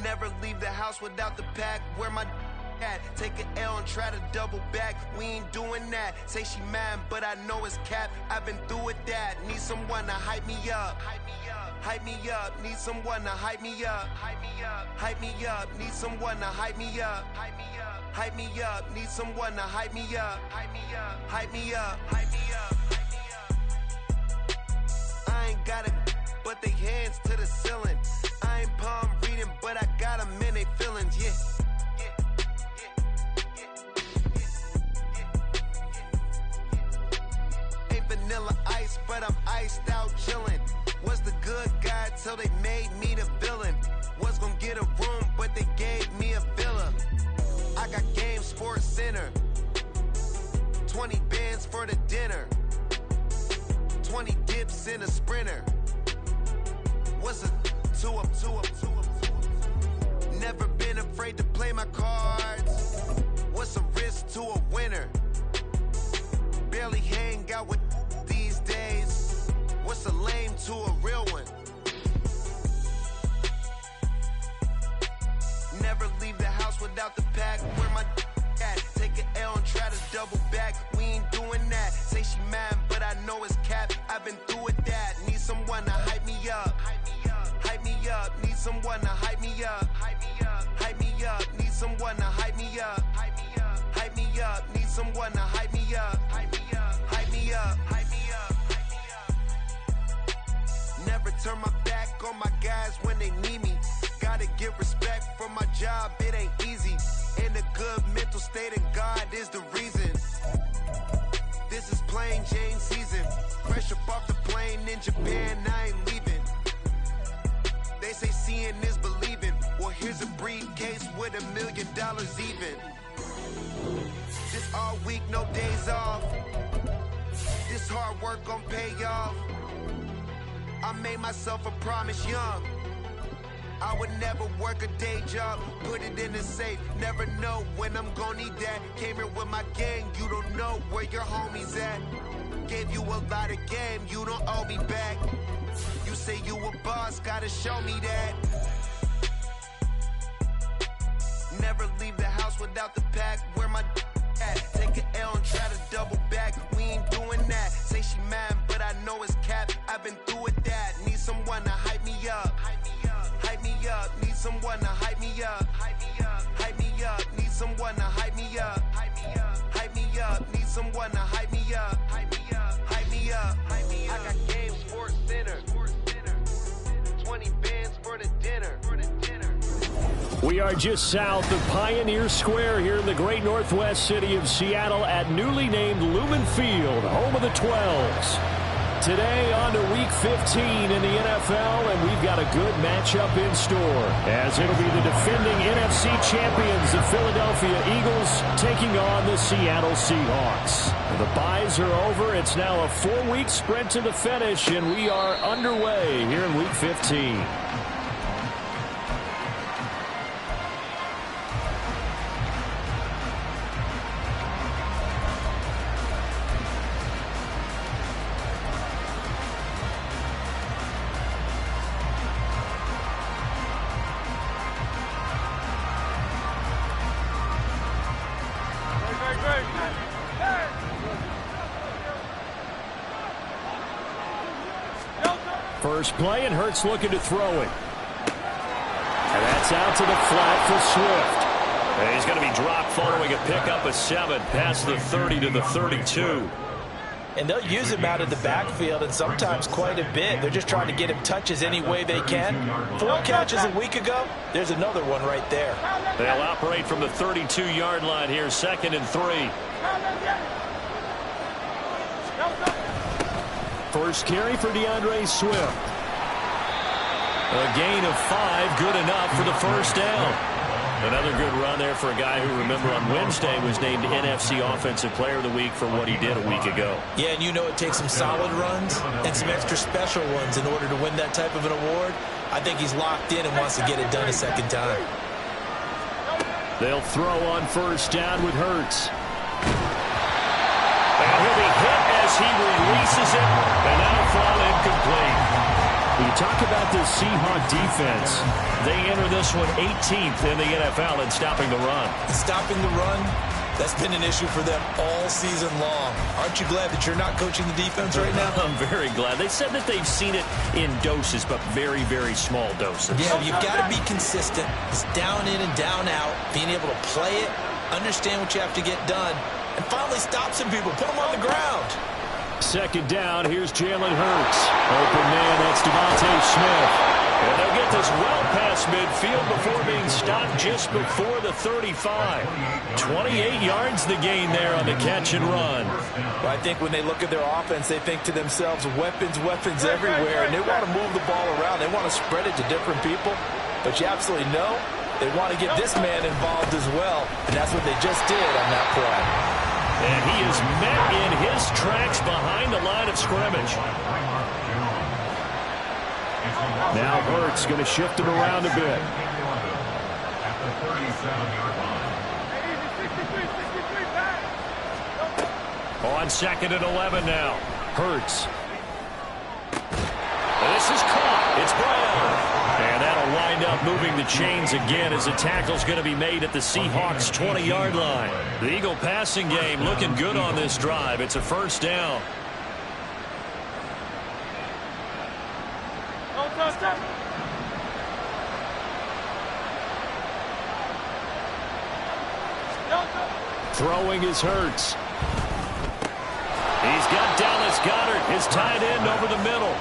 Never leave the house without the pack. Where my at? Take an L and try to double back. We ain't doing that. Say she mad, but I know it's cap. I've been through with that. Need someone to hype me up. Hype me up. Need someone to hype me up. Hype me up. Need someone to hype me up. Hype me up. Need someone to hype me up. Hype me up. I ain't got it, but they hands to the ceiling. I ain't palm reading, but I got them in they feelings, yeah. Ain't vanilla ice, but I'm iced out chillin'. Was the good guy till they made me the villain. Was gonna get a room, but they gave me a villa. I got game, Sports Center. 20 bands for the dinner. 20 dips in a Sprinter. What's a two up? Never been afraid to play my cards. What's a risk to a winner? Barely hang out with these days. What's a lame to a real one? Never leave the house without the pack. Where my at? Take an L and try to double back. We ain't doing that. Say she mad, but I know it's cap. I've been through with that. Need someone to hype me up. Hype me up. Need someone to hype me up. Hype me up. Need someone to hype me up. Hype me up. Need someone to hype me up. Hype me up. Never turn my back on my guys when they need me. Gotta get respect for my job, it ain't easy. In a good mental state, and God is the reason. This is plain Jane season. Fresh up off the plane in Japan, I ain't leaving. They say seeing is believing. Well, here's a briefcase with $1 million even. This all week, no days off. This hard work gon' pay off. I made myself a promise young. I would never work a day job, put it in the safe. Never know when I'm gon' need that. Came here with my gang, you don't know where your homies at. Gave you a lot of game, you don't owe me back. You say you a boss, gotta show me that. Never leave the house without the pack. Where my at? Take an L and try to double back. We ain't doing that. Say she mad, but I know it's cap. I've been through with that. Need someone to hype me up. Hype me up. Need someone to hype me up. Hype me up. Need someone to hype me up. Hype me up. Need someone to hype me up. Hype me up. I got game, Sports Center. 20 bands for the dinner. We are just south of Pioneer Square here in the great northwest city of Seattle at newly named Lumen Field, home of the 12s. Today on to Week 15 in the NFL, and we've got a good matchup in store, as it'll be the defending NFC champions, the Philadelphia Eagles, taking on the Seattle Seahawks. The byes are over. It's now a 4-week sprint to the finish, and we are underway here in Week 15. First play, and Hurts looking to throw it. And that's out to the flat for Swift. And he's going to be dropped following a pickup of 7 past the 30 to the 32. And they'll use him out of the backfield, and sometimes quite a bit. They're just trying to get him touches any way they can. 4 catches a week ago. There's another one right there. They'll operate from the 32-yard line here, 2nd and 3. First carry for DeAndre Swift. A gain of 5, good enough for the first down. Another good run there for a guy who, remember, on Wednesday was named NFC Offensive Player of the Week for what he did a week ago. Yeah, and you know it takes some solid runs and some extra special ones in order to win that type of an award. I think he's locked in and wants to get it done a second time. They'll throw on first down with Hurts. And he'll be hit as he releases it, and that'll fall incomplete. You talk about this Seahawk defense. They enter this one 18th in the NFL in stopping the run. Stopping the run, that's been an issue for them all season long. Aren't you glad that you're not coaching the defense right now? I'm very glad. They said that they've seen it in doses, but very, very small doses. Yeah, you've got to be consistent. It's down in and down out, being able to play it, understand what you have to get done, and finally stop some people, put them on the ground. Second down, here's Jalen Hurts. Open man, that's Devontae Smith. And they'll get this well past midfield before being stopped just before the 35. 28 yards the gain there on the catch and run. Well, I think when they look at their offense, they think to themselves, weapons, weapons everywhere, and they want to move the ball around. They want to spread it to different people. But you absolutely know they want to get this man involved as well, and that's what they just did on that play. And he is met in his tracks behind the line of scrimmage. Now Hurts going to shift him around a bit. On 2nd and 11 now. Hurts. This is caught. It's Brown. And that'll wind up moving the chains again as the tackle's going to be made at the Seahawks' 20-yard line. The Eagle passing game looking good on this drive. It's a first down. Throwing is Hurts. He's got Dallas Goedert, his tight end, over the middle.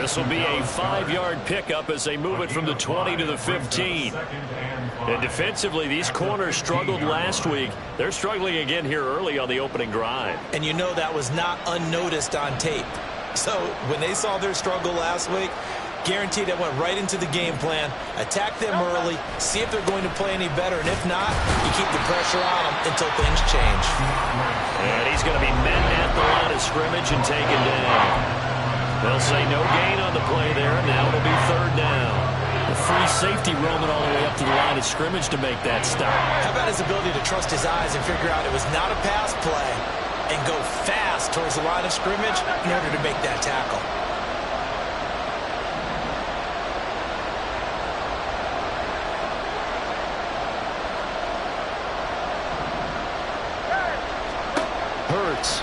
This will be a 5-yard pickup as they move it from the 20 to the 15. And defensively, these corners struggled last week. They're struggling again here early on the opening drive. And you know that was not unnoticed on tape. So when they saw their struggle last week, guaranteed that went right into the game plan. Attack them early, see if they're going to play any better, and if not, you keep the pressure on them until things change. And he's going to be met at the line of scrimmage and taken down. They'll say no gain on the play there, and now it'll be third down. The free safety roaming all the way up to the line of scrimmage to make that stop. How about his ability to trust his eyes and figure out it was not a pass play and go fast towards the line of scrimmage in order to make that tackle? Hurts.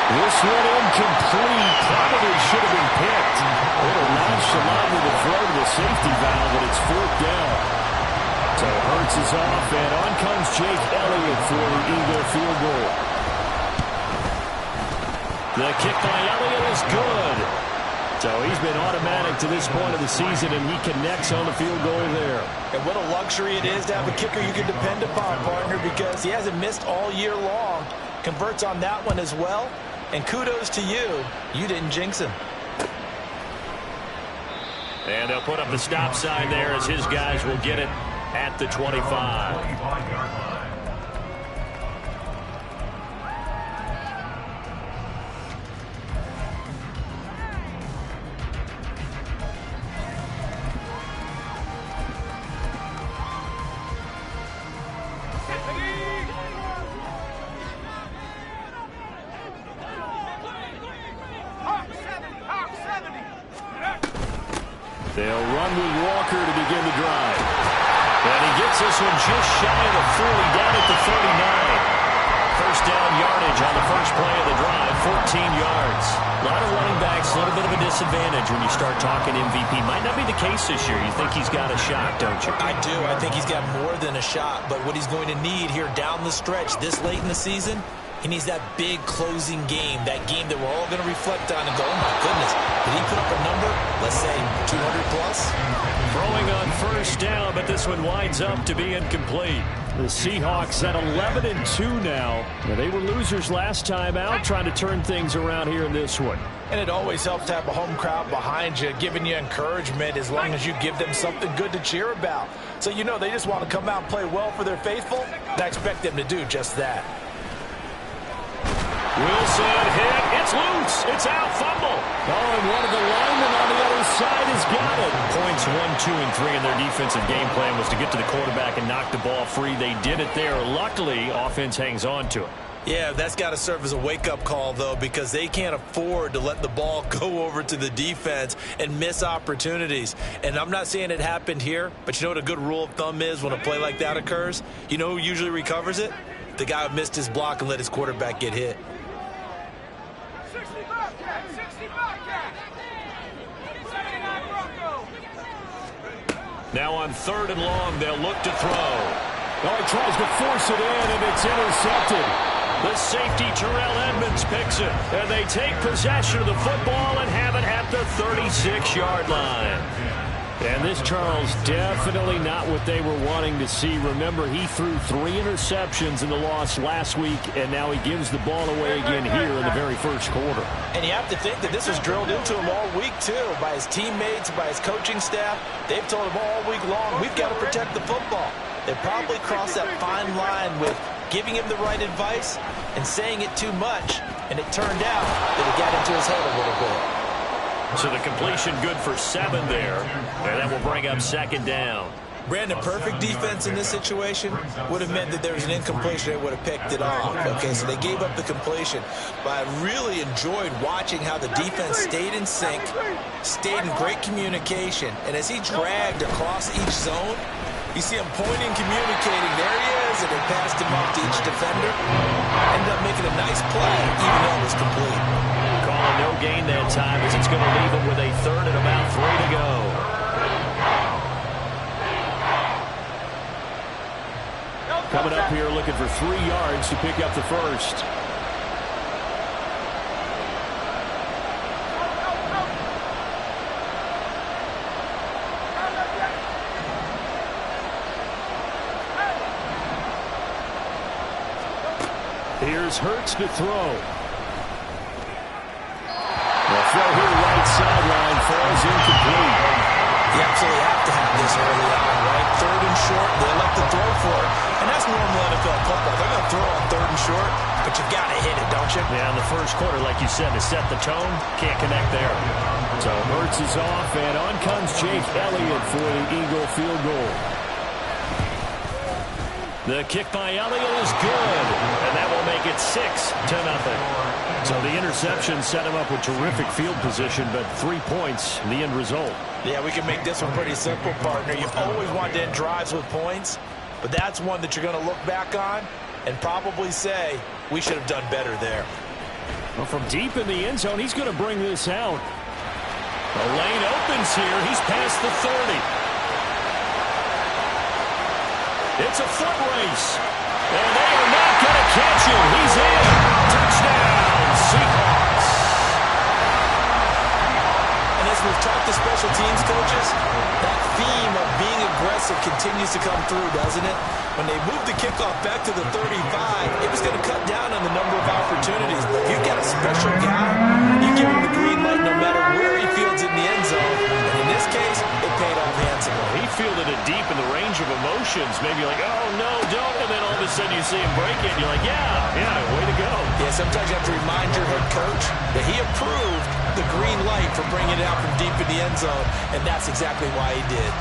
This one incomplete. Probably should have been picked. Little nonchalant with the throw to the safety valve, but it's fourth down. So Hurts is off, and on comes Jake Elliott for the Eagle field goal. The kick by Elliott is good. So he's been automatic to this point of the season, and he connects on the field goal there. And what a luxury it is to have a kicker you can depend upon, partner, because he hasn't missed all year long. Converts on that one as well. And kudos to you. You didn't jinx him. And they'll put up the stop sign there as his guys will get it at the 25. They'll run with Walker to begin the drive. And he gets this one just shy of the 40, down at the 39. First down yardage on the first play of the drive, 14 yards. A lot of running backs, a little bit of a disadvantage when you start talking MVP. Might not be the case this year. You think he's got a shot, don't you? I do. I think he's got more than a shot. But what he's going to need here down the stretch this late in the season, he needs that big closing game, that game that we're all going to reflect on and go, oh, my goodness, did he put up a number, let's say, 200-plus? Throwing on first down, but this one winds up to be incomplete. The Seahawks at 11-2 now. They were losers last time out, trying to turn things around here in this one. And it always helps to have a home crowd behind you, giving you encouragement as long as you give them something good to cheer about. So you know they just want to come out and play well for their faithful, and I expect them to do just that. Wilson hit. It's loose. It's out. Fumble. Oh, and one of the linemen on the other side has got it. Points 1, 2, and 3 in their defensive game plan was to get to the quarterback and knock the ball free. They did it there. Luckily, offense hangs on to it. Yeah, that's got to serve as a wake-up call, though, because they can't afford to let the ball go over to the defense and miss opportunities. And I'm not saying it happened here, but you know what a good rule of thumb is when a play like that occurs? You know who usually recovers it? The guy who missed his block and let his quarterback get hit. Now on 3rd and long, they'll look to throw. Oh, he tries to force it in, and it's intercepted. The safety, Terrell Edmonds, picks it. And they take possession of the football and have it at the 36-yard line. And this, Charles, definitely not what they were wanting to see. Remember, he threw 3 interceptions in the loss last week, and now he gives the ball away again here in the very first quarter. And you have to think that this was drilled into him all week, too, by his teammates, by his coaching staff. They've told him all week long, we've got to protect the football. They probably crossed that fine line with giving him the right advice and saying it too much, and it turned out that it got into his head a little bit. So the completion good for 7 there, and that will bring up 2nd down. Brandon, perfect defense in this situation would have meant that there was an incompletion. They would have picked it off. Okay, so they gave up the completion. But I really enjoyed watching how the defense stayed in sync, stayed in great communication, and as he dragged across each zone, you see him pointing, communicating. There he is, and they passed him off to each defender. Ended up making a nice play, even though it was complete. Calling no gain that time as it's going to leave him with a 3rd and about 3 to go. Coming up here looking for 3 yards to pick up the first. Here's Hurts to throw. The throw here right sideline falls incomplete. You absolutely have to have this early on, right? 3rd and short, they elect to throw for it. And that's normal NFL football. They're going to throw on 3rd and short, but you got to hit it, don't you? Yeah, in the first quarter, like you said, to set the tone, can't connect there. So Hurts is off, and on comes Jake Elliott for the Eagle field goal. The kick by Elliott is good, and that will make it 6-0. So the interception set him up with terrific field position, but 3 points, the end result. Yeah, we can make this one pretty simple, partner. You've always wanted to end drives with points, but that's one that you're going to look back on and probably say, we should have done better there. Well, from deep in the end zone, he's going to bring this out. The lane opens here. He's past the 30. It's a foot race, and they are not going to catch him. He's in. Touchdown, Seahawks. And as we've talked to special teams coaches, that theme of being aggressive continues to come through, doesn't it? When they moved the kickoff back to the 35, it was going to cut down on the number of opportunities. But if you've got a special guy, you give him the green light no matter where he fields it in the end zone. And in this case, it paid off handsomely. He fielded it deep in the range of emotions. Maybe like, oh, no, don't. And then all of a sudden you see him break it, and you're like, yeah, way to go. Yeah, sometimes you have to remind your head coach that he approved the green light for bringing it out from deep in the end zone, and that's exactly why he did.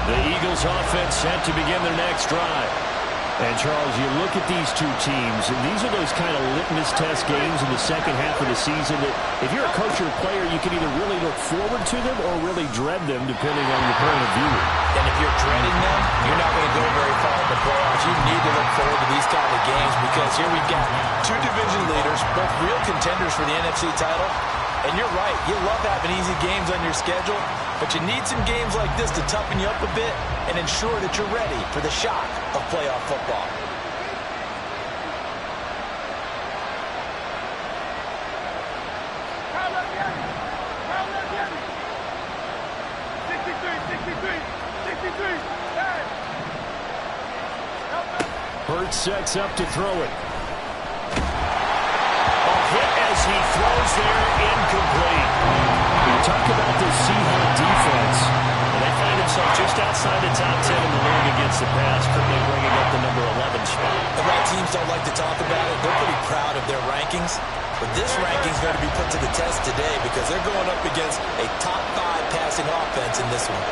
The Eagles offense set to begin their next drive. And, Charles, you look at these two teams, and these are those kind of litmus test games in the second half of the season that if you're a coach or a player, you can either really look forward to them or really dread them, depending on your point of view. And if you're dreading them, you're not going to go very far in the playoffs. You need to look forward to these kind of games because here we've got 2 division leaders, both real contenders for the NFC title. And you're right, you love having easy games on your schedule, but you need some games like this to toughen you up a bit and ensure that you're ready for the shock of playoff football. Hurts sets up to throw it. As he throws there, incomplete. You talk about the Seahawks defense. And they find themselves just outside the top 10 in the league against the pass, currently bringing up the number 11 spot. The right teams don't like to talk about it. They're pretty proud of their rankings. But this ranking is going to be put to the test today because they're going up against a top 5 passing offense in this one.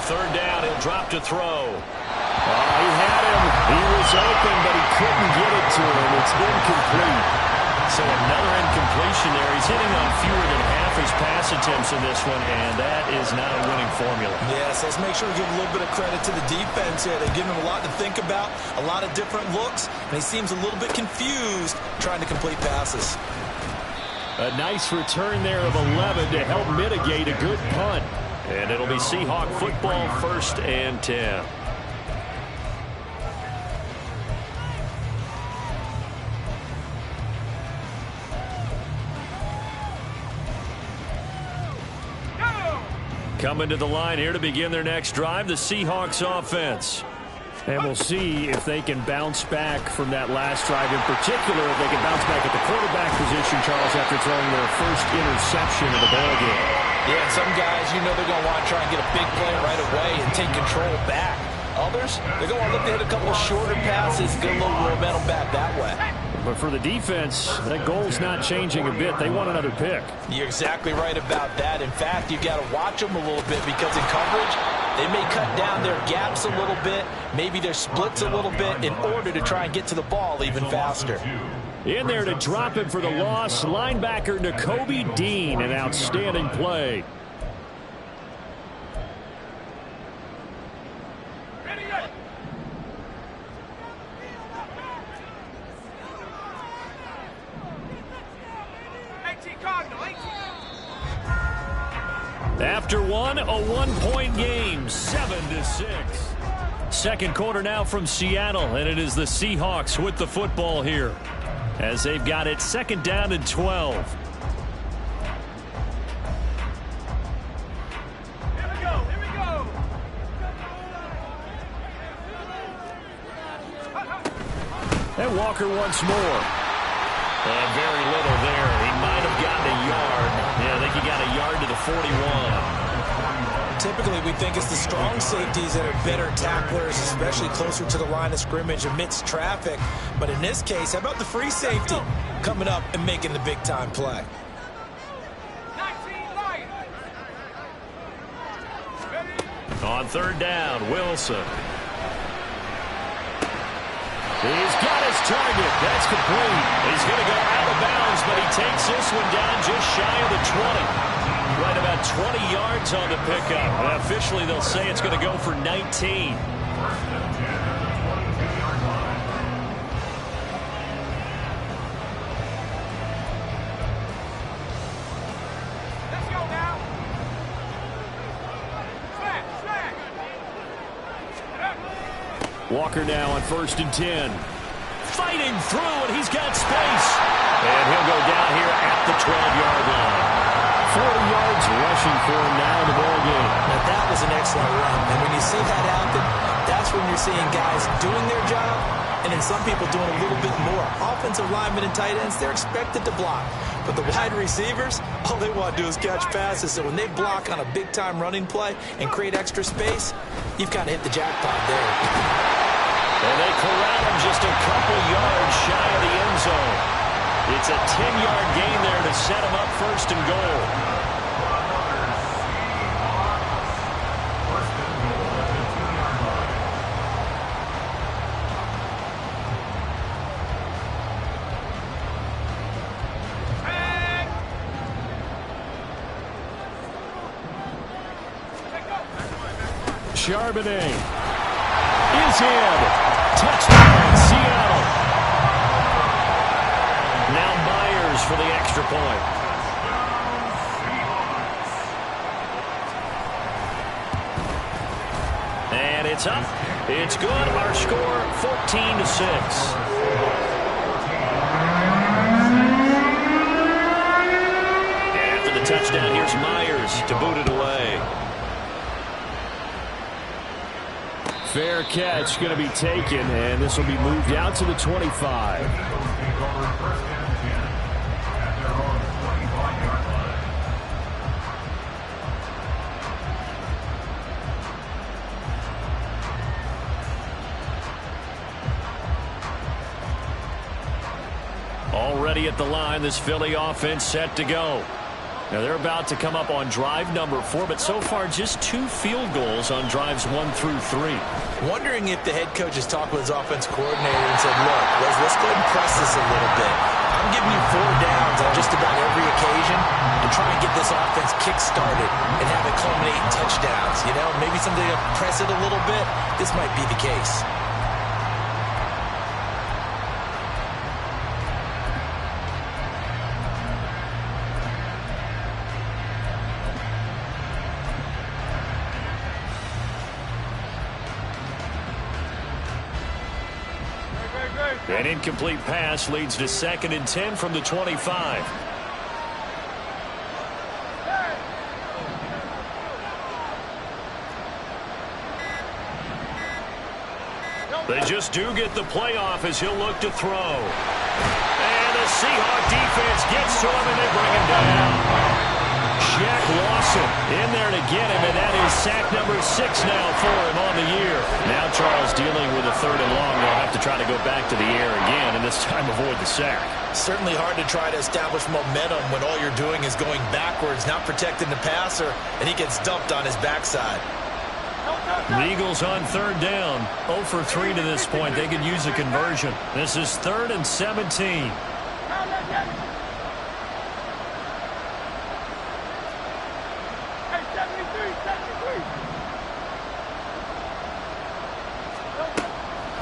third down, he'll drop to throw. He had him. He was open, but he couldn't get it to him. It's incomplete. So another incompletion there. He's hitting on fewer than half his pass attempts in this one, and that is not a winning formula. Yes, let's make sure we give a little bit of credit to the defense here. They've given him a lot to think about, a lot of different looks, and he seems a little bit confused trying to complete passes. A nice return there of 11 to help mitigate a good punt. And it'll be Seahawk football, 1st and 10. Coming to the line here to begin their next drive, the Seahawks offense. And we'll see if they can bounce back from that last drive. In particular, if they can bounce back at the quarterback position, Charles, after throwing their first interception of the ballgame. Yeah, and some guys, you know they're going to want to try and get a big play right away and take control back. Others, they're going to look to hit a couple of shorter passes, get a little momentum back that way. But for the defense, that goal's not changing a bit. They want another pick. You're exactly right about that. In fact, you've got to watch them a little bit because in coverage, they may cut down their gaps a little bit, maybe their splits a little bit in order to try and get to the ball even faster. In there to drop him for the loss, linebacker Nakobe Dean, an outstanding play. After one, a one-point game, 7-6. Second quarter now from Seattle, and it is the Seahawks with the football here as they've got it 2nd down and 12. Here we go. And Walker once more. And very little there. He might have gotten a yard. Yeah, I think he got a yard to the 41. Typically, we think it's the strong safeties that are better tacklers, especially closer to the line of scrimmage amidst traffic. But in this case, how about the free safety coming up and making the big-time play? On 3rd down, Wilson. He's got his target. That's complete. He's going to go out of bounds, but he takes this one down just shy of the 20. Right about 20 yards on the pickup. And officially, they'll say it's going to go for 19. Let's go now. Walker now on 1st and 10. Fighting through, and he's got space. And he'll go down here at the 12-yard line. 40 yards rushing for him now in the ballgame. Now, that was an excellent run. And when you see that happen, that's when you're seeing guys doing their job and then some people doing a little bit more. Offensive linemen and tight ends, they're expected to block. But the wide receivers, all they want to do is catch passes. So when they block on a big-time running play and create extra space, you've kind of hit the jackpot there. And they corral him just a couple yards shy of the end zone. It's a 10-yard gain there to set him up 1st and goal. Charbonnet is in. Touchdown, Seattle. Now Myers for the extra point. And it's up. It's good. Our score, 14-6. After the touchdown, here's Myers to boot it away. Fair catch going to be taken, and this will be moved out to the 25. Already at the line, this Philly offense set to go. Now they're about to come up on drive number 4, but so far just 2 field goals on drives 1 through 3. Wondering if the head coach has talked with his offense coordinator and said, look, let's go ahead and press this a little bit. I'm giving you 4 downs on just about every occasion and try and get this offense kick-started and have it culminate in touchdowns. You know, maybe something to press it a little bit. This might be the case. An incomplete pass leads to 2nd and 10 from the 25. They just do get the playoff as he'll look to throw. And the Seahawk defense gets to him and they bring him down. Jack Lawson in there to get him, and that is sack number 6 now for him on the year. Now Charles dealing with a 3rd and long. They'll have to try to go back to the air again, and this time avoid the sack. Certainly hard to try to establish momentum when all you're doing is going backwards, not protecting the passer, and he gets dumped on his backside. The Eagles on 3rd down. 0 for 3 to this point. They could use a conversion. This is 3rd and 17.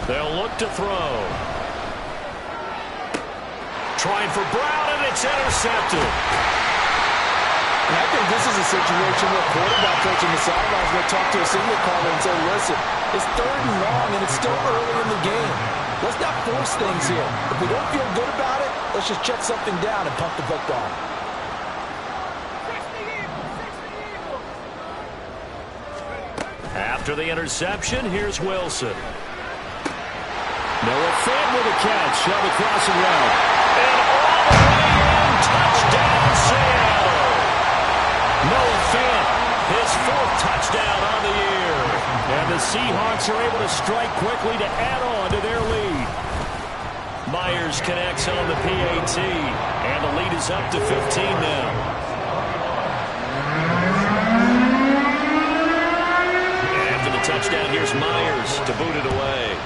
They'll look to throw. Trying for Brown, and it's intercepted. And I think this is a situation where quarterback coach in the sidelines will talk to a signal caller and say, listen, it's 3rd and long, and it's still early in the game. Let's not force things here. If we don't feel good about it, let's just check something down and pump the football. After the interception, here's Wilson. Noah Fant with a catch on the crossing route. And all the way in, touchdown Seattle. Noah Fant, his 4th touchdown on the year. And the Seahawks are able to strike quickly to add on to their lead. Myers connects on the PAT, and the lead is up to 15 now. After the touchdown, here's Myers to boot it away.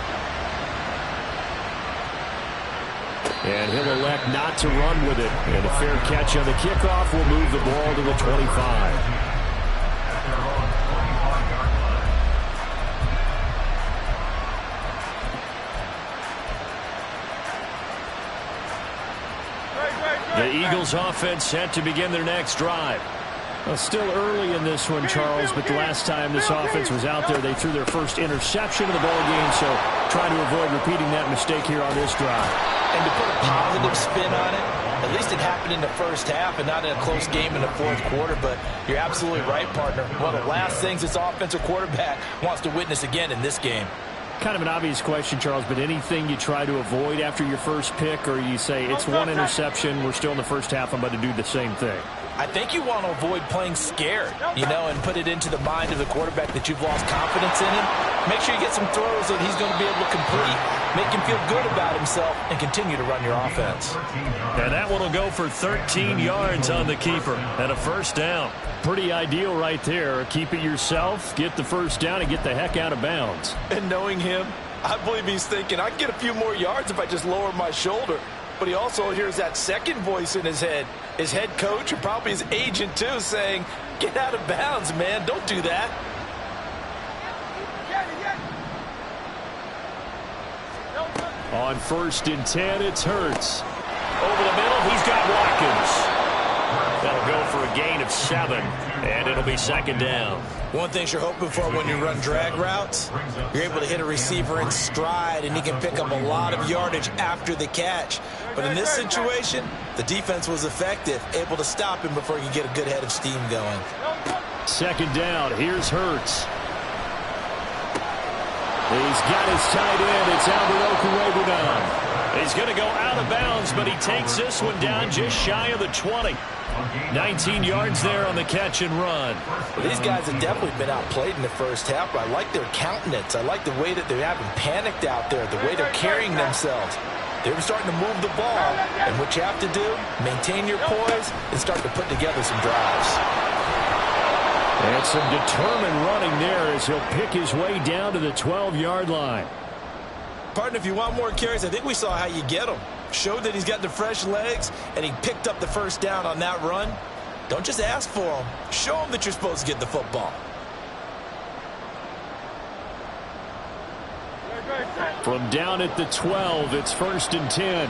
And he'll elect not to run with it. And a fair catch on the kickoff will move the ball to the 25. The Eagles offense set to begin their next drive. Well, still early in this one, Charles, but the last time this offense was out there, they threw their first interception of the ball game, so trying to avoid repeating that mistake here on this drive. And to put a positive spin on it, at least it happened in the first half and not in a close game in the 4th quarter, but you're absolutely right, partner. One of the last things this offensive quarterback wants to witness again in this game. Kind of an obvious question, Charles, but anything you try to avoid after your first pick, or you say it's 1 interception, we're still in the first half, I'm about to do the same thing? I think you want to avoid playing scared, you know, and put it into the mind of the quarterback that you've lost confidence in him. Make sure you get some throws that he's going to be able to complete, make him feel good about himself, and continue to run your offense. And that one will go for 13 yards on the keeper and a 1st down. Pretty ideal right there. Keep it yourself, get the 1st down, and get the heck out of bounds. And knowing him, I believe he's thinking, I can get a few more yards if I just lower my shoulder. But he also hears that second voice in his head, his head coach and probably his agent too, saying, get out of bounds, man. Don't do that. On 1st and 10, it's Hurts. Over the middle, he's got Watkins. That'll go for a gain of 7, and it'll be 2nd down. One thing you're hoping for when you run drag routes, you're able to hit a receiver in stride, and he can pick up a lot of yardage after the catch. But in this situation, the defense was effective, able to stop him before he could get a good head of steam going. 2nd down, here's Hurts. He's got his tight end. It's Albert Okurebunan. He's going to go out of bounds, but he takes this one down just shy of the 20. 19 yards there on the catch and run. Well, these guys have definitely been outplayed in the first half, but I like their countenance. I like the way that they haven't panicked out there, the way they're carrying themselves. They were starting to move the ball, and what you have to do, maintain your poise and start to put together some drives. And some determined running there as he'll pick his way down to the 12-yard line. Partner, if you want more carries, I think we saw how you get them. Showed that he's got the fresh legs, and he picked up the first down on that run. Don't just ask for them. Show them that you're supposed to get the football. From down at the 12, it's 1st and 10.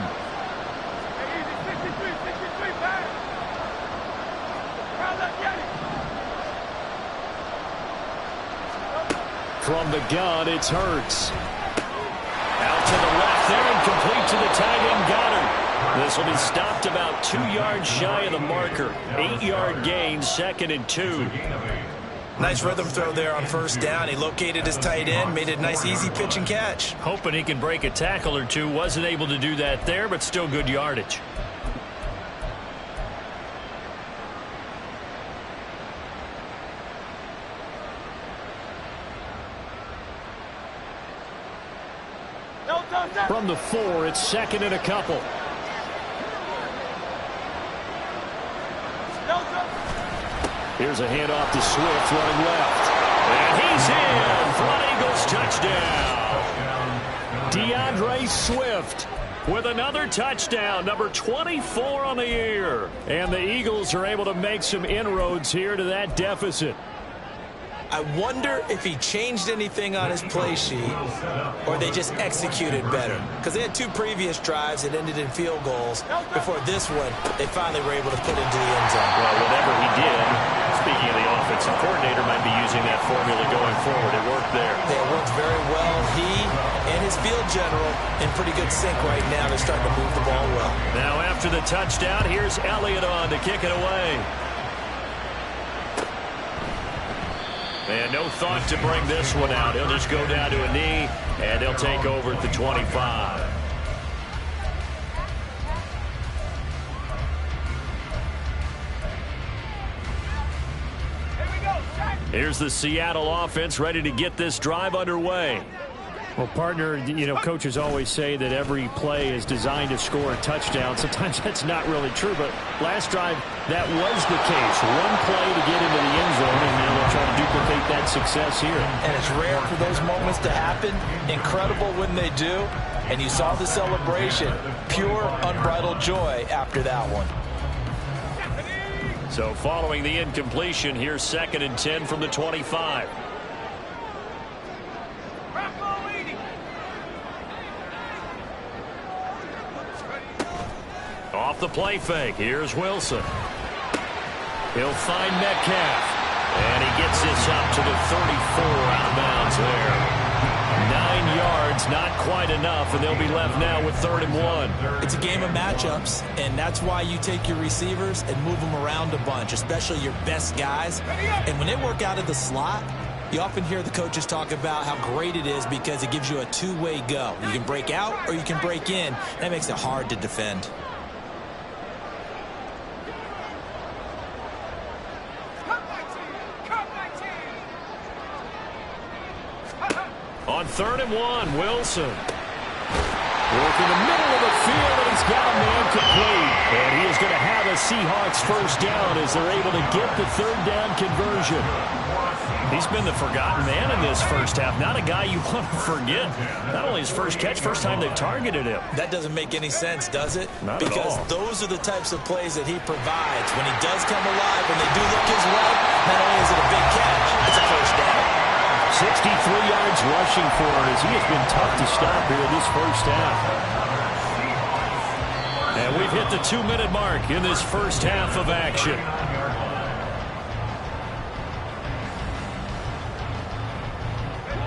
From the gun, it's Hurts. Out to the left there and complete to the tight end Goddard. This will be stopped about 2 yards shy of the marker. 8-yard gain, 2nd and 2. Nice rhythm throw there on first down. He located his tight end, made it a nice easy pitch and catch. Hoping he can break a tackle or two. Wasn't able to do that there, but still good yardage. From the 4, it's 2nd and a couple. Here's a handoff to Swift running left. And he's in for an Eagles touchdown. DeAndre Swift with another touchdown, number 24 on the year. And the Eagles are able to make some inroads here to that deficit. I wonder if he changed anything on his play sheet or they just executed better. Because they had 2 previous drives that ended in field goals. Before this one, they finally were able to put into the end zone. Well, whatever he did, speaking of the offensive coordinator, might be using that formula going forward. It worked there. It worked very well. He and his field general in pretty good sync right now. They're starting to move the ball well. Now after the touchdown, here's Elliott on to kick it away. And no thought to bring this one out. He'll just go down to a knee, and they'll take over at the 25. Here's the Seattle offense ready to get this drive underway. Well, partner, you know, coaches always say that every play is designed to score a touchdown. Sometimes that's not really true, but last drive, that was the case. One play to get into the end zone, and now they'll try to duplicate that success here. And it's rare for those moments to happen. Incredible when they do. And you saw the celebration. Pure, unbridled joy after that one. So following the incompletion, here's 2nd and 10 from the 25. Off the play fake. Here's Wilson. He'll find Metcalf. And he gets this up to the 34 out of bounds there. 9 yards, not quite enough, and they'll be left now with 3rd and 1. It's a game of matchups, and that's why you take your receivers and move them around a bunch, especially your best guys. And when they work out of the slot, you often hear the coaches talk about how great it is because it gives you a two-way go. You can break out or you can break in. That makes it hard to defend. On 3rd and 1, Wilson. Working the middle of the field, and he's got a man complete. And he is going to have a Seahawks first down as they're able to get the 3rd down conversion. He's been the forgotten man in this first half. Not a guy you want to forget. Not only his first catch, first time they've targeted him. That doesn't make any sense, does it? Not because at all. Those are the types of plays that he provides. When he does come alive, when they do look his way, not only is it a big catch, it's a first down. 63 yards rushing for him as he has been tough to stop here this first half. And we've hit the 2-minute mark in this first half of action.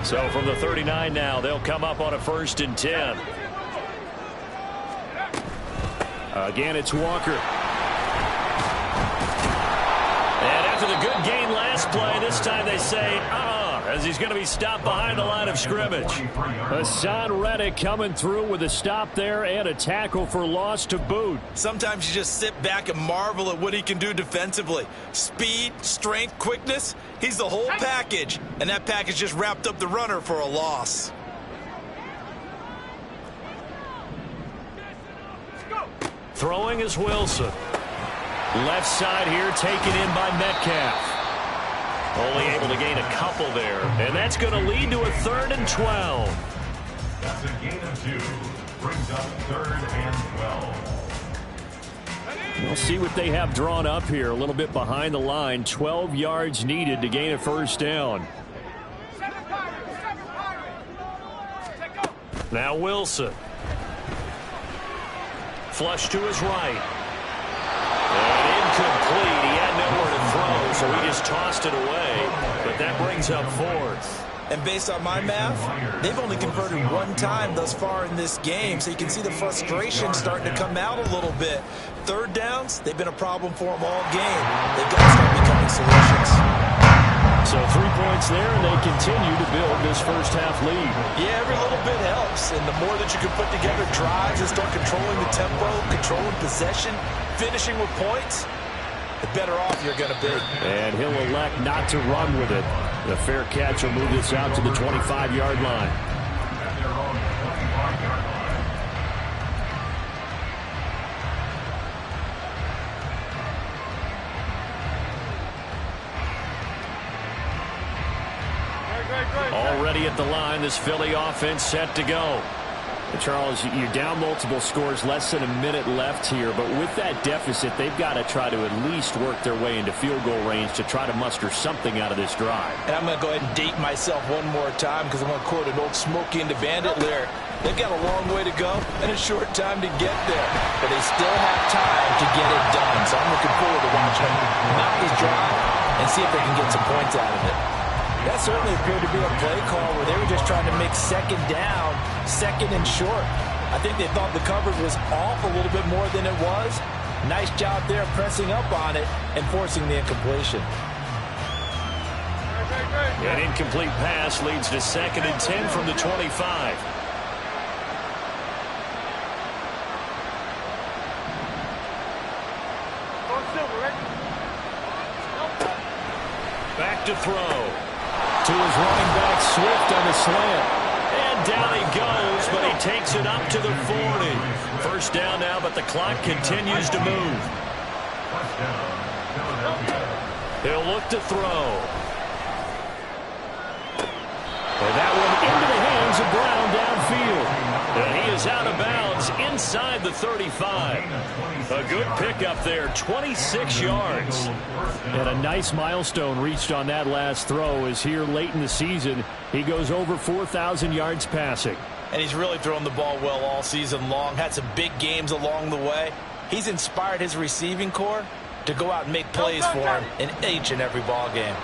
So from the 39 now, they'll come up on a 1st and 10. Again, it's Walker. And after the good gain last play, this time they say, as he's going to be stopped behind the line of scrimmage. Hassan Reddick coming through with a stop there and a tackle for loss to boot. Sometimes you just sit back and marvel at what he can do defensively. Speed, strength, quickness, he's the whole package. And that package just wrapped up the runner for a loss. Throwing is Wilson. Left side here taken in by Metcalf. Only able to gain a couple there. And that's going to lead to a 3rd and 12. That's a gain of 2. Brings up 3rd and 12. We'll see what they have drawn up here. A little bit behind the line. 12 yards needed to gain a 1st down. Now Wilson. Flush to his right. And incomplete. He had nowhere to throw, so he just tossed it away. But that brings up 4th. And based on my math, they've only converted 1 time thus far in this game, so you can see the frustration starting to come out a little bit. 3rd downs, they've been a problem for them all game. They've got to start becoming solutions. So 3 points there, and they continue to build this first half lead. Yeah, every little bit helps, and the more that you can put together drives and start controlling the tempo, controlling possession, finishing with points, the better off you're going to be. And he'll elect not to run with it. The fair catch will move this out to the 25-yard line. At their own 25-yard line. Already at the line, this Philly offense set to go. And Charles, you're down multiple scores, less than a minute left here, but with that deficit, they've got to try to at least work their way into field goal range to try to muster something out of this drive. And I'm going to go ahead and date myself one more time because I'm going to quote an old Smokey and the Bandit lyric. They've got a long way to go and a short time to get there, but they still have time to get it done. So I'm looking forward to watching them knock this drive and see if they can get some points out of it. That certainly appeared to be a play call where they were just trying to make 2nd down, 2nd and short. I think they thought the coverage was off a little bit more than it was. Nice job there pressing up on it and forcing the incompletion. An incomplete pass leads to 2nd and 10 from the 25. Back to throw. To his running back, Swift on the slant. And down he goes, but he takes it up to the 40. 1st down now, but the clock continues to move. He'll look to throw. And that one into the hands of Brown downfield. And he is out of bounds inside the 35. A good pickup there, 26 yards. And a nice milestone reached on that last throw as here late in the season, he goes over 4,000 yards passing. And he's really thrown the ball well all season long, had some big games along the way. He's inspired his receiving corps to go out and make plays for him in each and every ball game.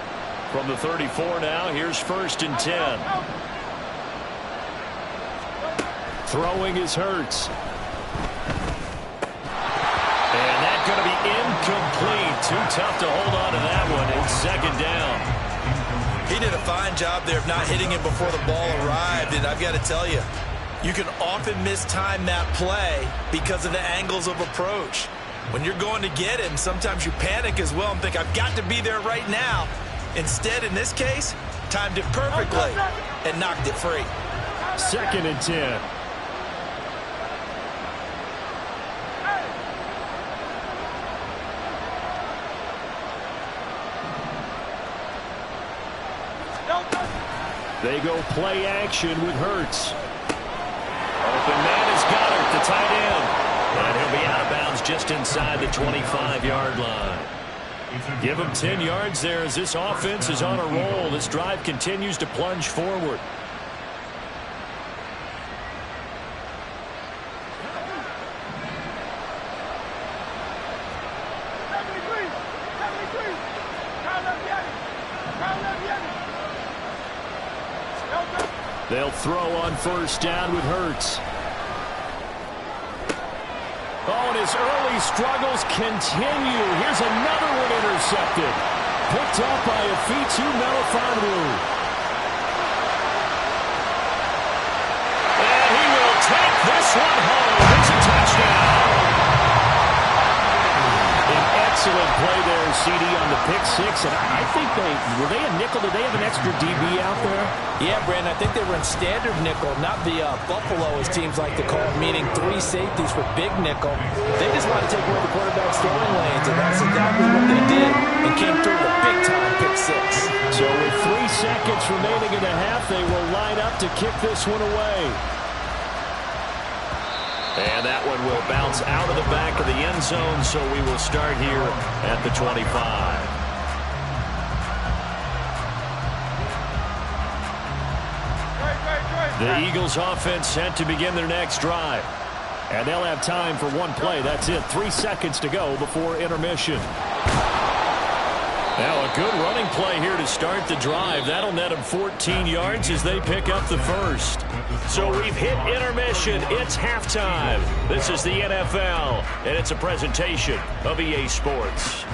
From the 34 now, here's 1st and 10. Throwing is Hurts. And that's going to be incomplete. Too tough to hold on to that one. It's 2nd down. He did a fine job there of not hitting it before the ball arrived. And I've got to tell you, you can often mistime that play because of the angles of approach. When you're going to get him, sometimes you panic as well and think, I've got to be there right now. Instead, in this case, timed it perfectly and knocked it free. 2nd and 10. They go play action with Hurts. Open man is Goddard, the tight end. And he'll be out of bounds just inside the 25-yard line. Give him 10 yards there as this offense is on a roll. This drive continues to plunge forward. They'll throw on 1st down with Hurts. Oh, and his early struggles continue. Here's another one intercepted. Picked up by Afitu Melifonwu. And he will take this one home. It's a touchdown. An Excellent play there, CD, on the pick six. And I think were they a nickel? Did they have an extra DB out there? Yeah, Brandon, I think they were in standard nickel, not the Buffalo, as teams like to call it, meaning 3 safeties for big nickel. They just want to take away the quarterback's throwing lanes, and that's exactly what they did and came through the big-time pick six. So with 3 seconds remaining in the half, they will line up to kick this one away. And that one will bounce out of the back of the end zone, so we will start here at the 25. The Eagles offense set to begin their next drive. And they'll have time for one play. That's it. 3 seconds to go before intermission. Now a good running play here to start the drive. That'll net them 14 yards as they pick up the first. So we've hit intermission. It's halftime. This is the NFL, and it's a presentation of EA Sports.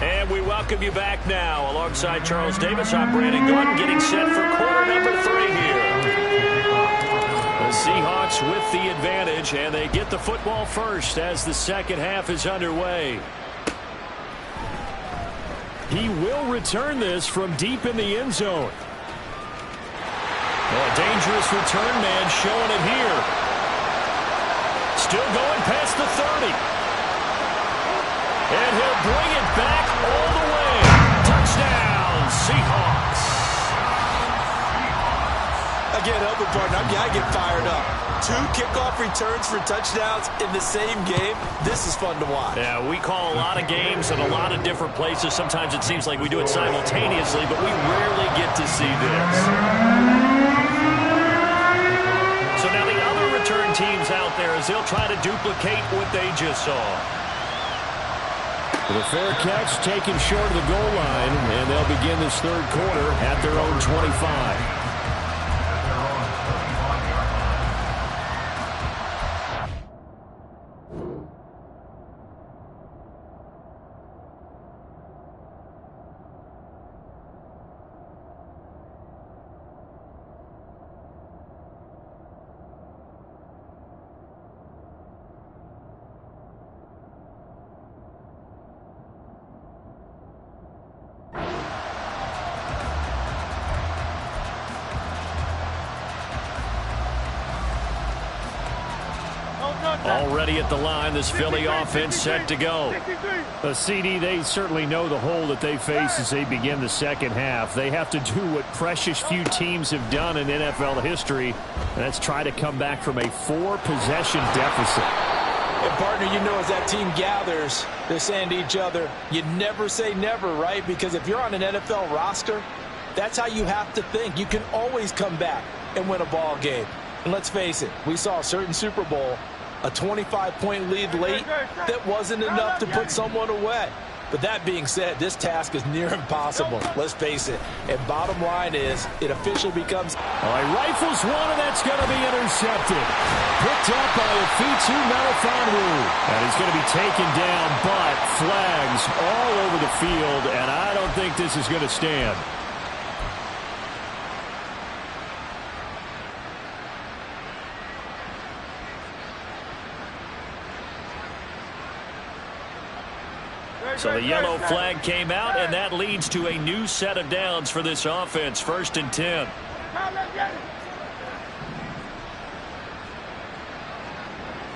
And we welcome you back now. Alongside Charles Davis, I'm Brandon Gordon, getting set for quarter number 3 here. The Seahawks with the advantage, and they get the football first as the second half is underway. He will return this from deep in the end zone. A dangerous return man showing it here. Still going past the 30. And he'll bring it back all the way. Touchdown, Seahawks. Again, helping partner, I get fired up. 2 kickoff returns for touchdowns in the same game. This is fun to watch. Yeah, we call a lot of games in a lot of different places. Sometimes it seems like we do it simultaneously, but we rarely get to see this. So now the other return teams out there as they'll try to duplicate what they just saw. With a fair catch taken short of the goal line, and they'll begin this third quarter at their own 25. Already at the line, this Philly offense set to go. CD, they certainly know the hole that they face as they begin the second half. They have to do what precious few teams have done in NFL history, and that's try to come back from a 4-possession deficit. And partner, you know, as that team gathers, they're saying to each other, you never say never, right? Because if you're on an NFL roster, that's how you have to think. You can always come back and win a ball game. And let's face it, we saw a certain Super Bowl, a 25-point lead late that wasn't enough to put someone away. But that being said, this task is near impossible. Let's face it. And bottom line is, it officially becomes... All right, rifles one, and that's going to be intercepted. Picked up by Afitu Melifonwu. And he's going to be taken down, but flags all over the field, and I don't think this is going to stand. So the yellow flag came out, and that leads to a new set of downs for this offense. 1st and 10.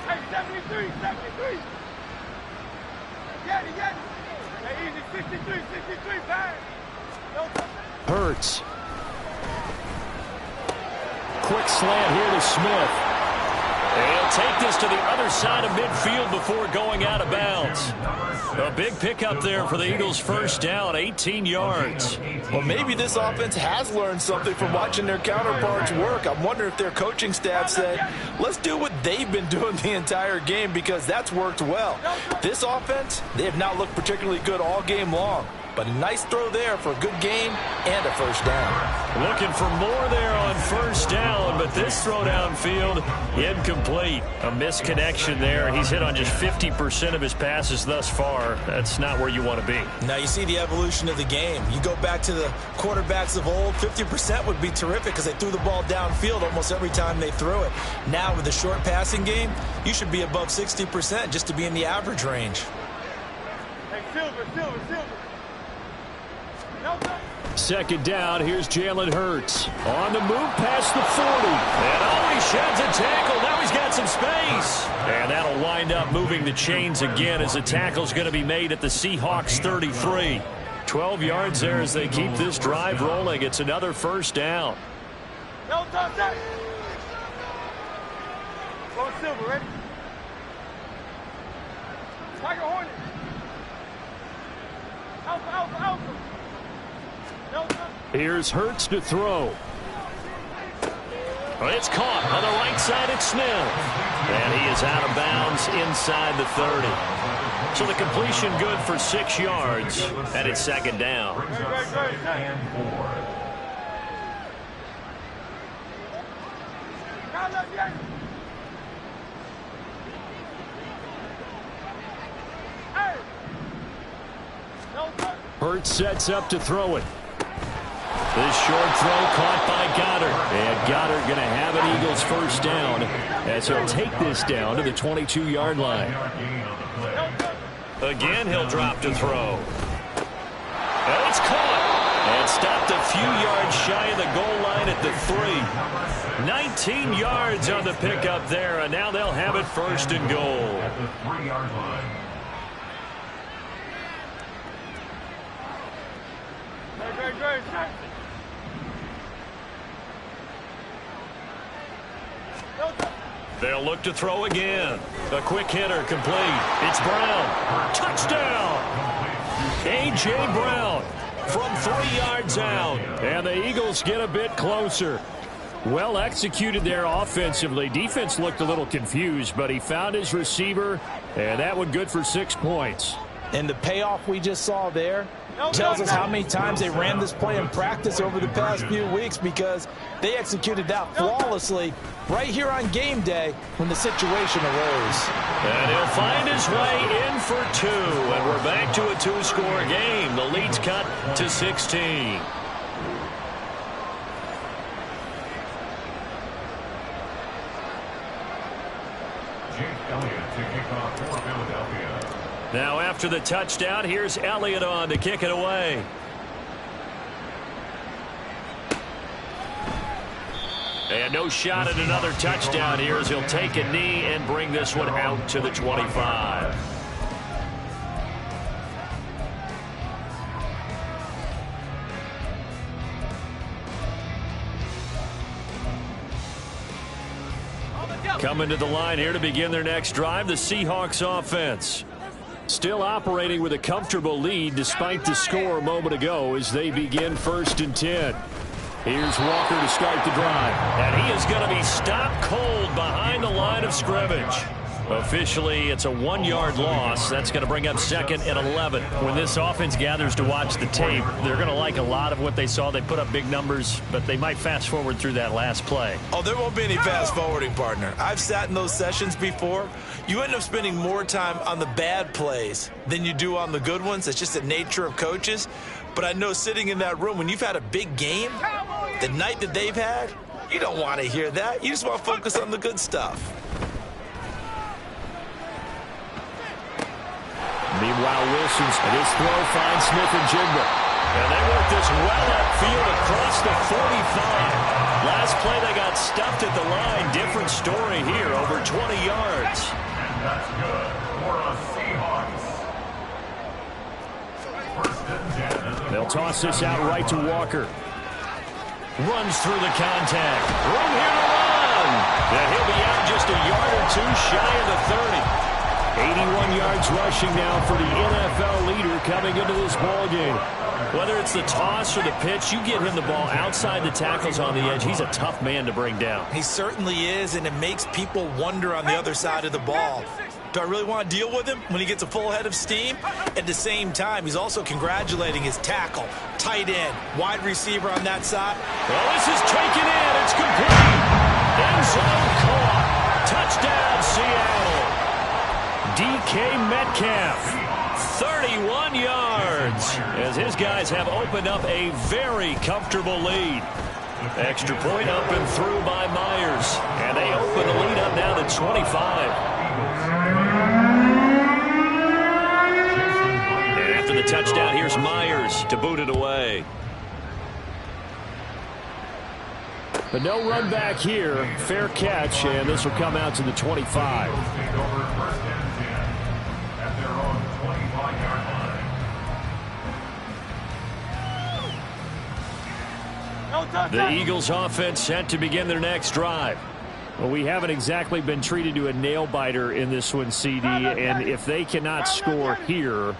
Hey, 73. Get it. Hey, easy, 63, bang. Hurts. Quick slant here to Smith. And he'll take this to the other side of midfield before going out of bounds. A big pickup there for the Eagles' first down, 18 yards. Well, maybe this offense has learned something from watching their counterparts work. I wonder if their coaching staff said, let's do what they've been doing the entire game, because that's worked well. This offense, they have not looked particularly good all game long. But a nice throw there for a good gain and a first down. Looking for more there on first down, but this throw downfield incomplete. A misconnection there. He's hit on just 50% of his passes thus far. That's not where you want to be. Now you see the evolution of the game. You go back to the quarterbacks of old, 50% would be terrific because they threw the ball downfield almost every time they threw it. Now with the short passing game, you should be above 60% just to be in the average range. Hey, Silver. No, no. Second down, here's Jalen Hurts. On the move past the 40. And he sheds a tackle. Now he's got some space. And that'll wind up moving the chains again as the tackle's going to be made at the Seahawks 33. 12 yards there as they keep this drive rolling. It's another first down. No, touch that. Go Silver, ready? Tiger Hornet. Alpha. No, no. Here's Hurts to throw. It's caught on the right side. It's Smith. And he is out of bounds inside the 30. So the completion good for 6 yards. And it's second down. And 4. Hurts sets up to throw it. This short throw caught by Goddard. And Goddard going to have an Eagles first down as he'll take this down to the 22-yard line. Again, he'll drop to throw. And it's caught. And stopped a few yards shy of the goal line at the 3. 19 yards on the pickup there, and now they'll have it first and goal. At the 3-yard line. Great. They'll look to throw again. A quick hitter complete. It's Brown. Touchdown! A.J. Brown from 3 yards out. And the Eagles get a bit closer. Well executed there offensively. Defense looked a little confused, but he found his receiver, and that one good for 6 points. And the payoff we just saw there tells us how many times they ran this play in practice over the past few weeks, because they executed that flawlessly right here on game day when the situation arose. And he'll find his way in for 2, and we're back to a 2-score game. The lead's cut to 16. Now after the touchdown, here's Elliott on to kick it away. And no shot at another touchdown here as he'll take a knee and bring this one out to the 25. Coming to the line here to begin their next drive, the Seahawks offense. Still operating with a comfortable lead despite the score a moment ago as they begin 1st and 10. Here's Walker to start the drive. And he is going to be stopped cold behind the line of scrimmage. Officially, it's a 1-yard loss. That's going to bring up 2nd and 11. When this offense gathers to watch the tape, they're going to like a lot of what they saw. They put up big numbers, but they might fast forward through that last play. Oh, there won't be any fast forwarding, partner. I've sat in those sessions before. You end up spending more time on the bad plays than you do on the good ones. It's just the nature of coaches. But I know sitting in that room, when you've had a big game, the night that they've had, you don't want to hear that. You just want to focus on the good stuff. Meanwhile, Wilson's this throw finds Smith and Jigba. And they work this well upfield across the 45. Last play they got stuffed at the line. Different story here, over 20 yards. And that's good for a Seahawks. 1st and 10. They'll toss this out right to Walker. Runs through the contact. Room here to run. And he'll be out just a yard or 2 shy of the 30. 81 yards rushing now for the NFL leader coming into this ballgame. Whether it's the toss or the pitch, you get him the ball outside the tackles on the edge. He's a tough man to bring down. He certainly is, and it makes people wonder on the other side of the ball. Do I really want to deal with him when he gets a full head of steam? At the same time, he's also congratulating his tackle, tight end, wide receiver on that side. Well, this is taken in. It's complete. End zone caught. Touchdown, Seattle. DK Metcalf, 31 yards, as his guys have opened up a very comfortable lead. Extra point up and through by Myers, and they open the lead up now to 25. And after the touchdown, here's Myers to boot it away. But no run back here. Fair catch, and this will come out to the 25. The Eagles offense set to begin their next drive. Well, we haven't exactly been treated to a nail-biter in this one, CD, and if they cannot score here,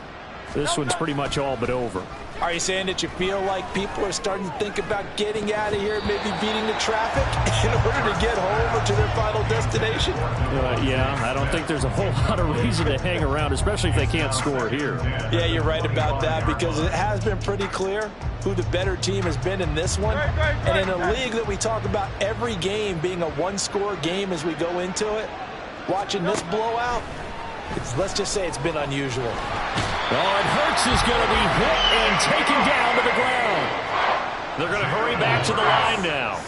this one's pretty much all but over. Are you saying that you feel like people are starting to think about getting out of here, maybe beating the traffic in order to get home or to their final destination? Yeah, I don't think there's a whole lot of reason to hang around, especially if they can't score here. Yeah, you're right about that, because it has been pretty clear who the better team has been in this one. And in a league that we talk about every game being a one-score game as we go into it, watching this blowout, let's just say it's been unusual. Oh, and Hurts is going to be hit and taken down to the ground. They're going to hurry back to the line now.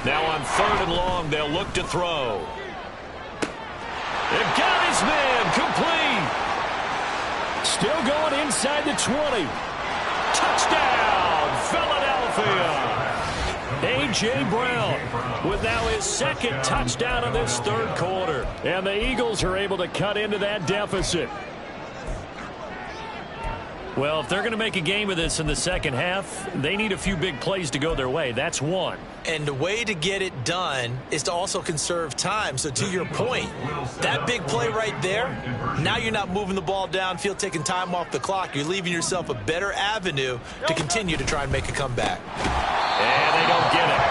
Now on 3rd and long, they'll look to throw. They've got his man complete. Still going inside the 20. Touchdown, Philadelphia. A.J. Brown with now his 2nd touchdown of this 3rd quarter. And the Eagles are able to cut into that deficit. Well, if they're going to make a game of this in the second half, they need a few big plays to go their way. That's one. And the way to get it done is to also conserve time. So to your point, that big play right there, now you're not moving the ball downfield, taking time off the clock. You're leaving yourself a better avenue to continue to try and make a comeback. And they don't get it.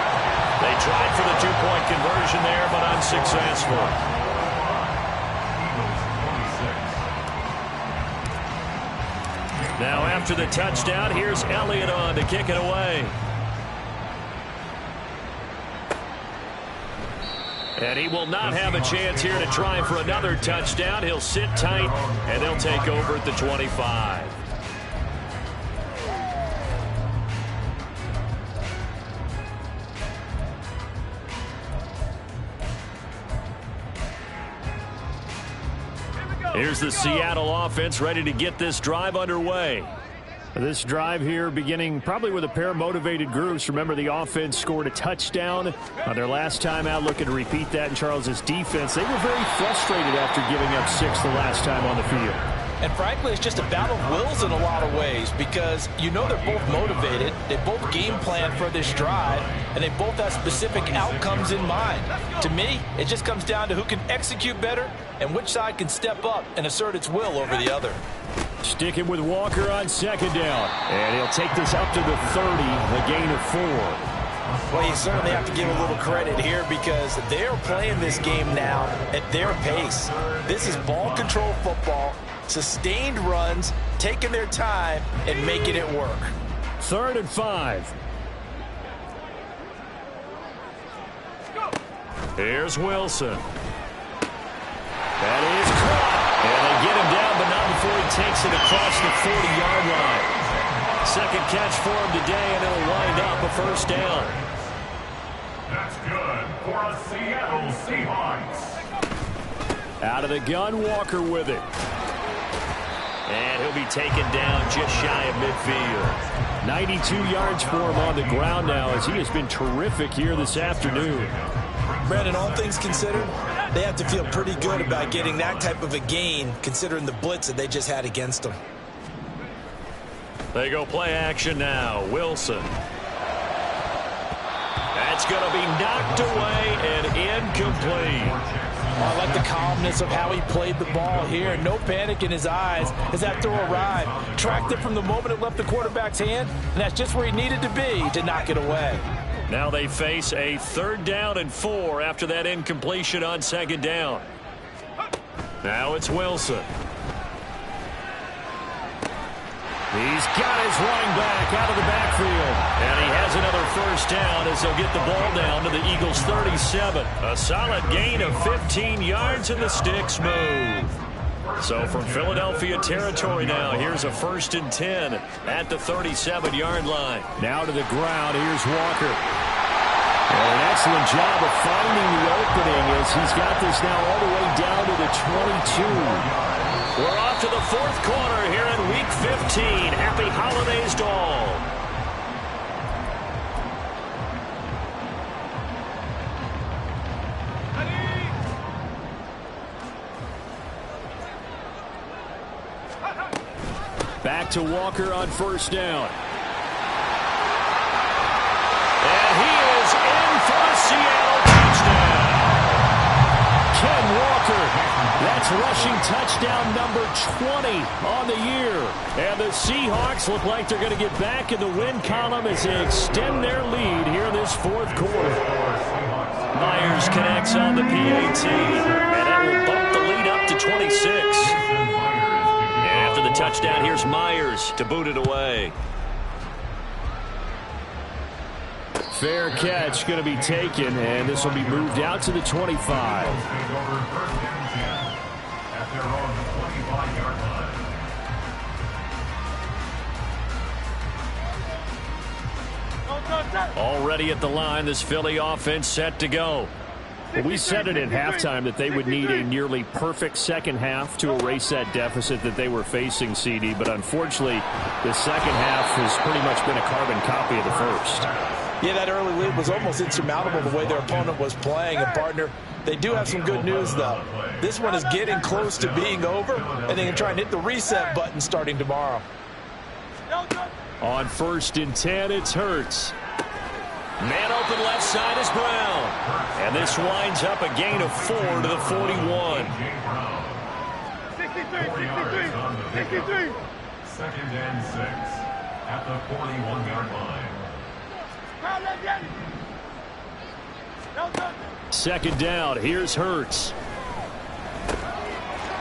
They tried for the 2-point conversion there, but unsuccessful. Now after the touchdown, here's Elliott on to kick it away. And he will not have a chance here to try for another touchdown. He'll sit tight, and they'll take over at the 25. Here's the Seattle offense ready to get this drive underway. This drive here beginning probably with a pair of motivated groups. Remember, the offense scored a touchdown on their last time out, looking to repeat that in Charles's defense. They were very frustrated after giving up 6 the last time on the field. And frankly, it's just a battle of wills in a lot of ways, because you know they're both motivated, they both game plan for this drive, and they both have specific outcomes in mind. To me, it just comes down to who can execute better and which side can step up and assert its will over the other. Sticking with Walker on 2nd down, and he'll take this up to the 30, a gain of 4. Well, you certainly have to give a little credit here, because they're playing this game now at their pace. This is ball control football. Sustained runs, taking their time, and making it work. 3rd and 5. Here's Wilson. That is caught. And they get him down, but not before he takes it across the 40-yard line. 2nd catch for him today, and it'll wind up a 1st down. That's good for the Seattle Seahawks. Out of the gun, Walker with it. And he'll be taken down just shy of midfield. 92 yards for him on the ground now, as he has been terrific here this afternoon. Brandon, all things considered, they have to feel pretty good about getting that type of a gain, considering the blitz that they just had against them. They go play action now. Wilson. That's going to be knocked away and incomplete. I like the calmness of how he played the ball here. No panic in his eyes as that throw arrived. Tracked it from the moment it left the quarterback's hand, and that's just where he needed to be to knock it away. Now they face a 3rd down and 4 after that incompletion on 2nd down. Now it's Wilson. He's got his running back out of the backfield. And he has another 1st down as they'll get the ball down to the Eagles' 37. A solid gain of 15 yards and the sticks move. So from Philadelphia territory now, here's a 1st and 10 at the 37-yard line. Now to the ground, here's Walker. And an excellent job of finding the opening as he's got this now all the way down to the 22. We're off to the 4th quarter here in Week 15. Happy holidays to all. Back to Walker on 1st down. And he is in for a Seattle touchdown. Ken Walker, that's rushing touchdown number 20 on the year. And the Seahawks look like they're going to get back in the win column as they extend their lead here in this 4th quarter. Myers connects on the PAT, and that will bump the lead up to 26. After the touchdown, here's Myers to boot it away. Fair catch going to be taken, and this will be moved out to the 25. Already at the line, this Philly offense set to go. We said it at halftime that they would need a nearly perfect second half to erase that deficit that they were facing, CD. But unfortunately, the second half has pretty much been a carbon copy of the first. Yeah, that early lead was almost insurmountable the way their opponent was playing. And, partner, they do have some good news, though. This one is getting close to being over, and they can try and hit the reset button starting tomorrow. On 1st and 10, it's Hurts. Man open left side is Brown. And this winds up a gain of 4 to the 41. 63. 2nd and 6 at the 41-yard line. 2nd down, here's Hurts.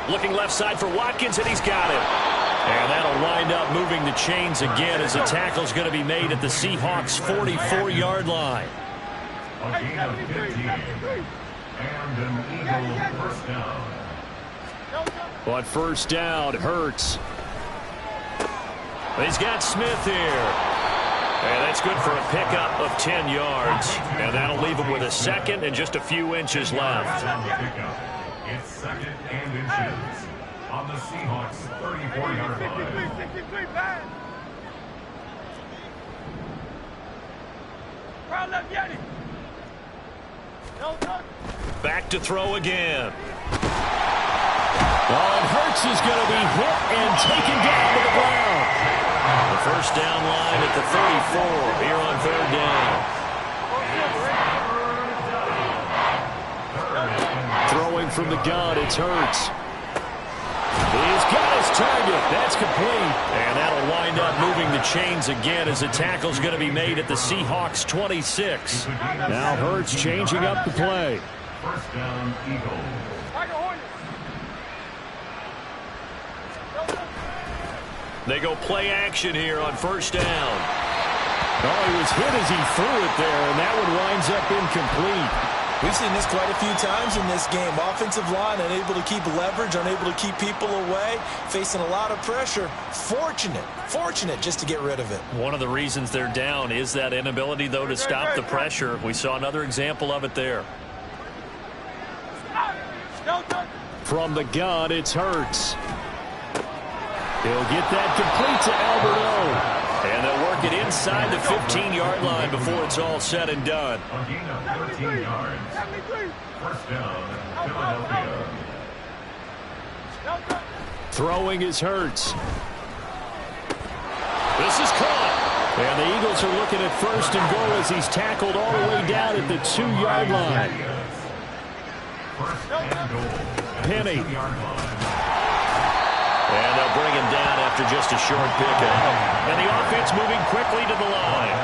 Looking left side for Watkins, and he's got it. And that'll wind up moving the chains again as the tackle's going to be made at the Seahawks' 44-yard line. A gain of 15 and an Eagle 1st down. On 1st down, Hurts. He's got Smith here. And that's good for a pickup of 10 yards. And that'll leave him with a 2nd and just a few inches left. It's 2nd and inches on the Seahawks' 34-yard line. 63, man. Crowd left, Yeti. Back to throw again. And Hurts is going to be hit and taken down to the ground. The 1st down line at the 34 here on 3rd down. Throwing from the gun, it's Hurts. He's got his target. That's complete. And that'll wind up moving the chains again as the tackle's going to be made at the Seahawks' 26. Now Hurts changing up the play. 1st down, Eagles. They go play action here on 1st down. Oh, he was hit as he threw it there, and that one winds up incomplete. We've seen this quite a few times in this game. Offensive line unable to keep leverage, unable to keep people away, facing a lot of pressure. Fortunate just to get rid of it. One of the reasons they're down is that inability, though, to stop the pressure. We saw another example of it there. From the gun, it's Hurts. He'll get that complete to Alberto. And they'll work it inside the 15-yard line before it's all said and done. A gain of 13 yards. 1st down, Philadelphia. Throwing is Hurts. This is caught. And the Eagles are looking at 1st and goal as he's tackled all the way down at the 2-yard line. 1st and goal. Penny. 2-yard line. And they'll bring him down after just a short pickup. And the offense moving quickly to the line.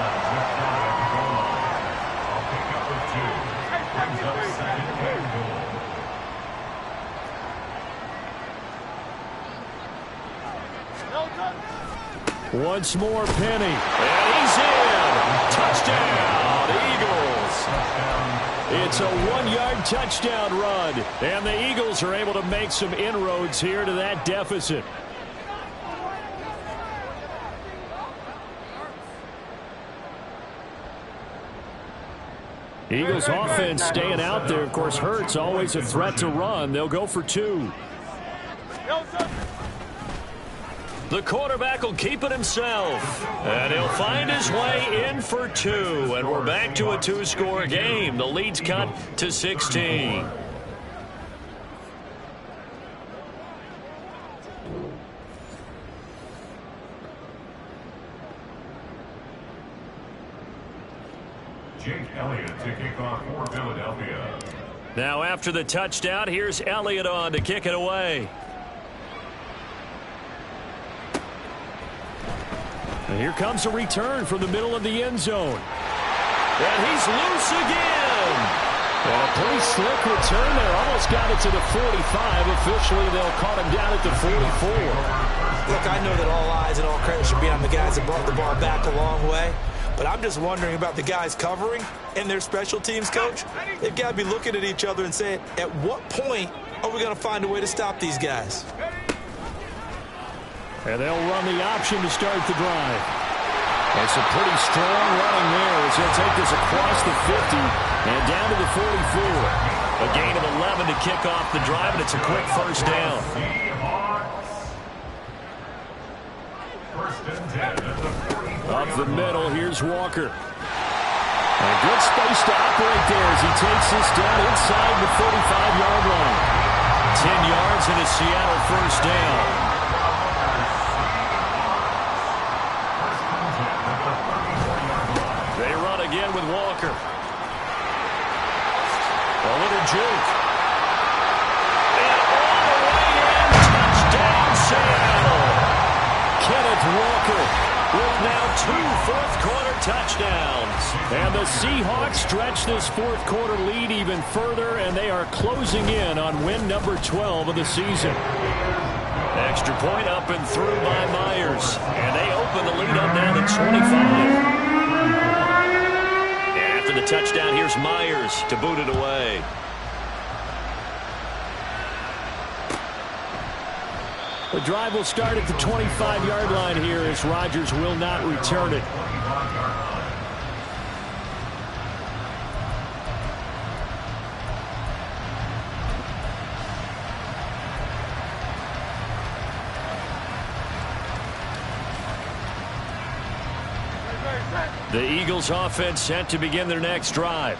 Once more, Penny. And he's in. Touchdown, Eagles. It's a 1-yard touchdown run. And the Eagles are able to make some inroads here to that deficit. Eagles offense staying out there. Of course, Hurts always a threat to run. They'll go for 2. The quarterback will keep it himself. And he'll find his way in for 2. And we're back to a 2-score game. The lead's cut to 16. Jake Elliott to kick off for Philadelphia. Now after the touchdown, here's Elliott on to kick it away. And here comes a return from the middle of the end zone. And he's loose again. And a pretty slick return there. Almost got it to the 45. Officially, they'll call him down at the 44. Look, I know that all eyes and all credit should be on the guys that brought the ball back a long way. But I'm just wondering about the guys covering and their special teams coach. They've got to be looking at each other and saying, at what point are we going to find a way to stop these guys? And they'll run the option to start the drive. It's a pretty strong running there as he'll take this across the 50 and down to the 44. A gain of 11 to kick off the drive, and it's a quick first down. First and 10 at the 44. Up the middle, here's Walker. And good space to operate there as he takes this down inside the 45-yard line. 10 yards and a Seattle first down. They run again with Walker. A little juke. And all the way in, touchdown Seattle. Kenneth Walker with now 2 fourth-quarter touchdowns. And the Seahawks stretch this fourth-quarter lead even further, and they are closing in on win number 12 of the season. Extra point up and through by Myers. And they open the lead up now to 25. And after the touchdown, here's Myers to boot it away. The drive will start at the 25-yard line here as Rodgers will not return it. The Eagles offense set to begin their next drive.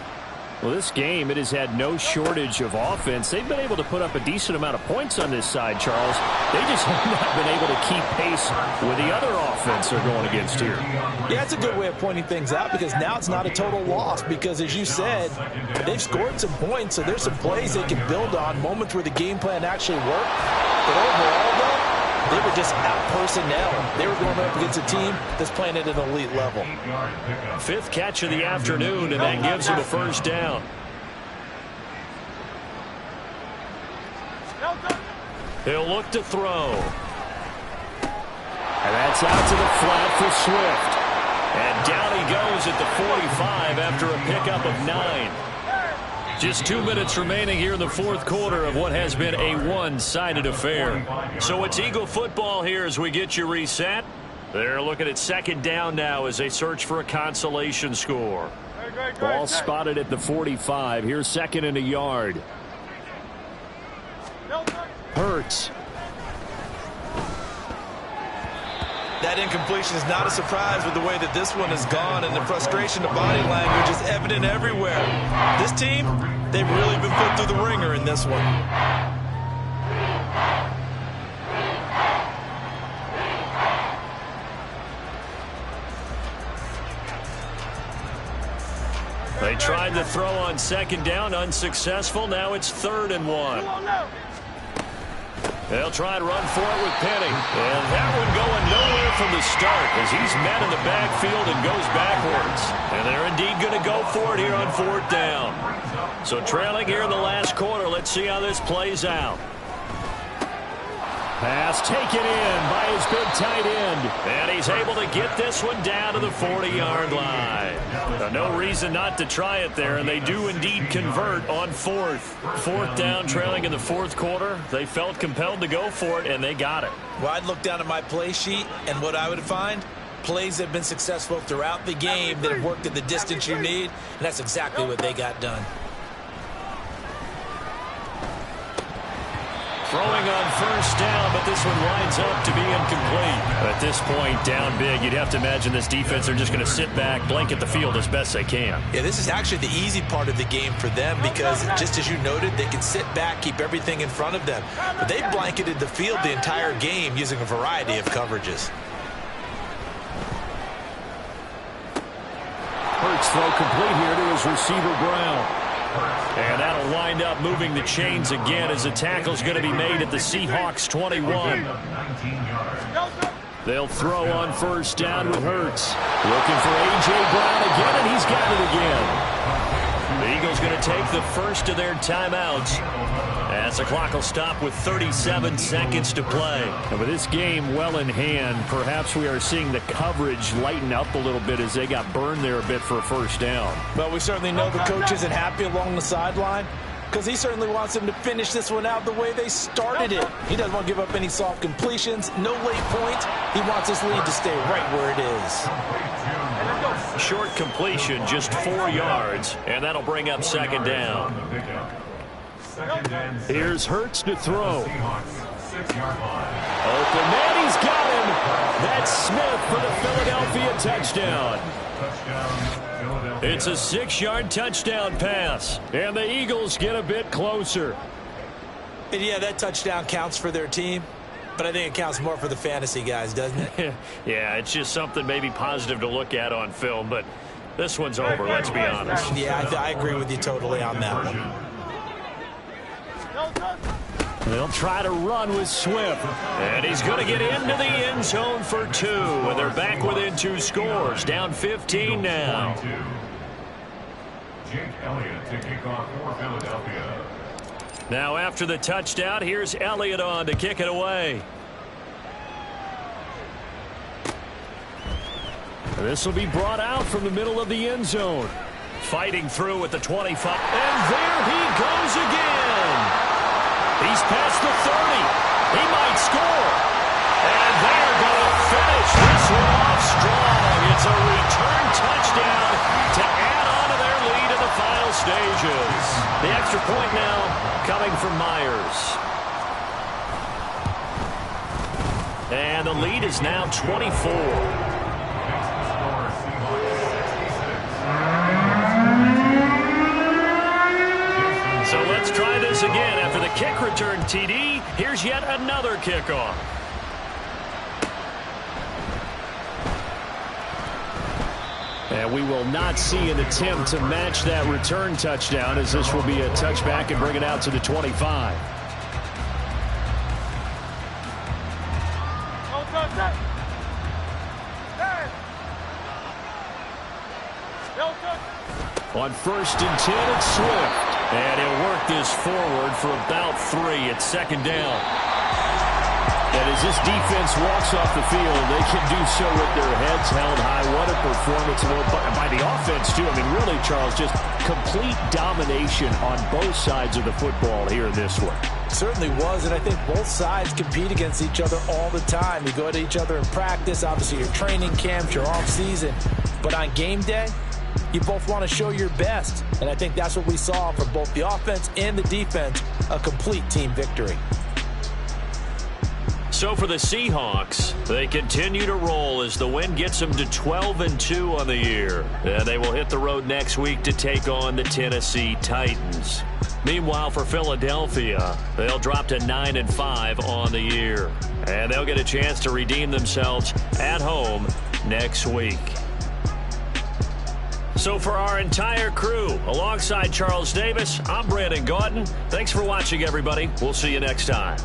Well, this game, it has had no shortage of offense. They've been able to put up a decent amount of points on this side, Charles. They just have not been able to keep pace with the other offense they're going against here. Yeah, it's a good way of pointing things out because now it's not a total loss because, as you said, they've scored some points, so there's some plays they can build on, moments where the game plan actually worked. But overall, though, they were just out-personnel. They were going up against a team that's playing at an elite level. 5th catch of the afternoon, and that gives him a first down. He'll look to throw. And that's out to the flat for Swift. And down he goes at the 45 after a pickup of 9. Just 2 minutes remaining here in the fourth quarter of what has been a one-sided affair. So it's Eagle football here as we get you reset. They're looking at second down now as they search for a consolation score. Ball spotted at the 45. Here's second and a yard. Hurts. That incompletion is not a surprise with the way that this one has gone, and the frustration, the body language is evident everywhere. This team, they've really been put through the ringer in this one. They tried to throw on second down, unsuccessful. Now it's 3rd and 1. They'll try and run for it with Penny. And that one going nowhere from the start as he's met in the backfield and goes backwards. And they're indeed going to go for it here on 4th down. So trailing here in the last quarter, let's see how this plays out. Pass taken in by his big tight end. And he's able to get this one down to the 40-yard line. No reason not to try it there, and they do indeed convert on fourth. Fourth down, trailing in the fourth quarter. They felt compelled to go for it, and they got it. Well, I'd look down at my play sheet, and what I would find, plays that have been successful throughout the game that have worked at the distance you need, and that's exactly what they got done. Throwing on first down, but this one lines up to be incomplete. At this point, down big, you'd have to imagine this defense are just going to sit back, blanket the field as best they can. Yeah, this is actually the easy part of the game for them because, just as you noted, they can sit back, keep everything in front of them. But they blanketed the field the entire game using a variety of coverages. Hurts throw complete here to his receiver, Brown. And that'll wind up moving the chains again as the tackle's going to be made at the Seahawks 21. They'll throw on first down with Hurts. Looking for A.J. Brown again, and he's got it again. The Eagles going to take the first of their timeouts as the clock will stop with 37 seconds to play. And with this game well in hand, perhaps we are seeing the coverage lighten up a little bit as they got burned there a bit for a first down. Well, we certainly know the coach isn't happy along the sideline because he certainly wants them to finish this one out the way they started it. He doesn't want to give up any soft completions, no late points. He wants his lead to stay right where it is. Short completion, just 4 yards, and that'll bring up second down. Here's Hurts to throw. Open man, he's got him. That's Smith for the Philadelphia touchdown. It's a 6-yard touchdown pass, and the Eagles get a bit closer. And yeah, that touchdown counts for their team, but I think it counts more for the fantasy guys, doesn't it? Yeah, it's just something maybe positive to look at on film, but this one's over, let's be honest. Yeah, I agree with you totally on that one. They'll try to run with Swift. And he's going to get into the end zone for 2. And they're back within 2 scores. Down 15 now. Jake Elliott to kick off for Philadelphia. Now after the touchdown, here's Elliott on to kick it away. And this will be brought out from the middle of the end zone. Fighting through at the 25. And there he goes again. He's past the 30. He might score. And they're going to finish this one off strong. It's a return touchdown to add on to their lead in the final stages. The extra point now coming from Myers. And the lead is now 24. So let's try this again. After the kick return TD, here's yet another kickoff. And we will not see an attempt to match that return touchdown, as this will be a touchback and bring it out to the 25. On 1st and 10, it's Swift. And he'll work this forward for about 3 at second down. And as this defense walks off the field, they can do so with their heads held high. What a performance by the offense, too. I mean, really, Charles, just complete domination on both sides of the football here in this one. Certainly was, and I think both sides compete against each other all the time. You go at each other in practice, obviously your training camps, your off-season. But on game day, you both want to show your best, and I think that's what we saw from both the offense and the defense, a complete team victory. So for the Seahawks, they continue to roll as the win gets them to 12-2 on the year. And they will hit the road next week to take on the Tennessee Titans. Meanwhile, for Philadelphia, they'll drop to 9-5 on the year. And they'll get a chance to redeem themselves at home next week. So for our entire crew, alongside Charles Davis, I'm Brandon Gaudin. Thanks for watching, everybody. We'll see you next time.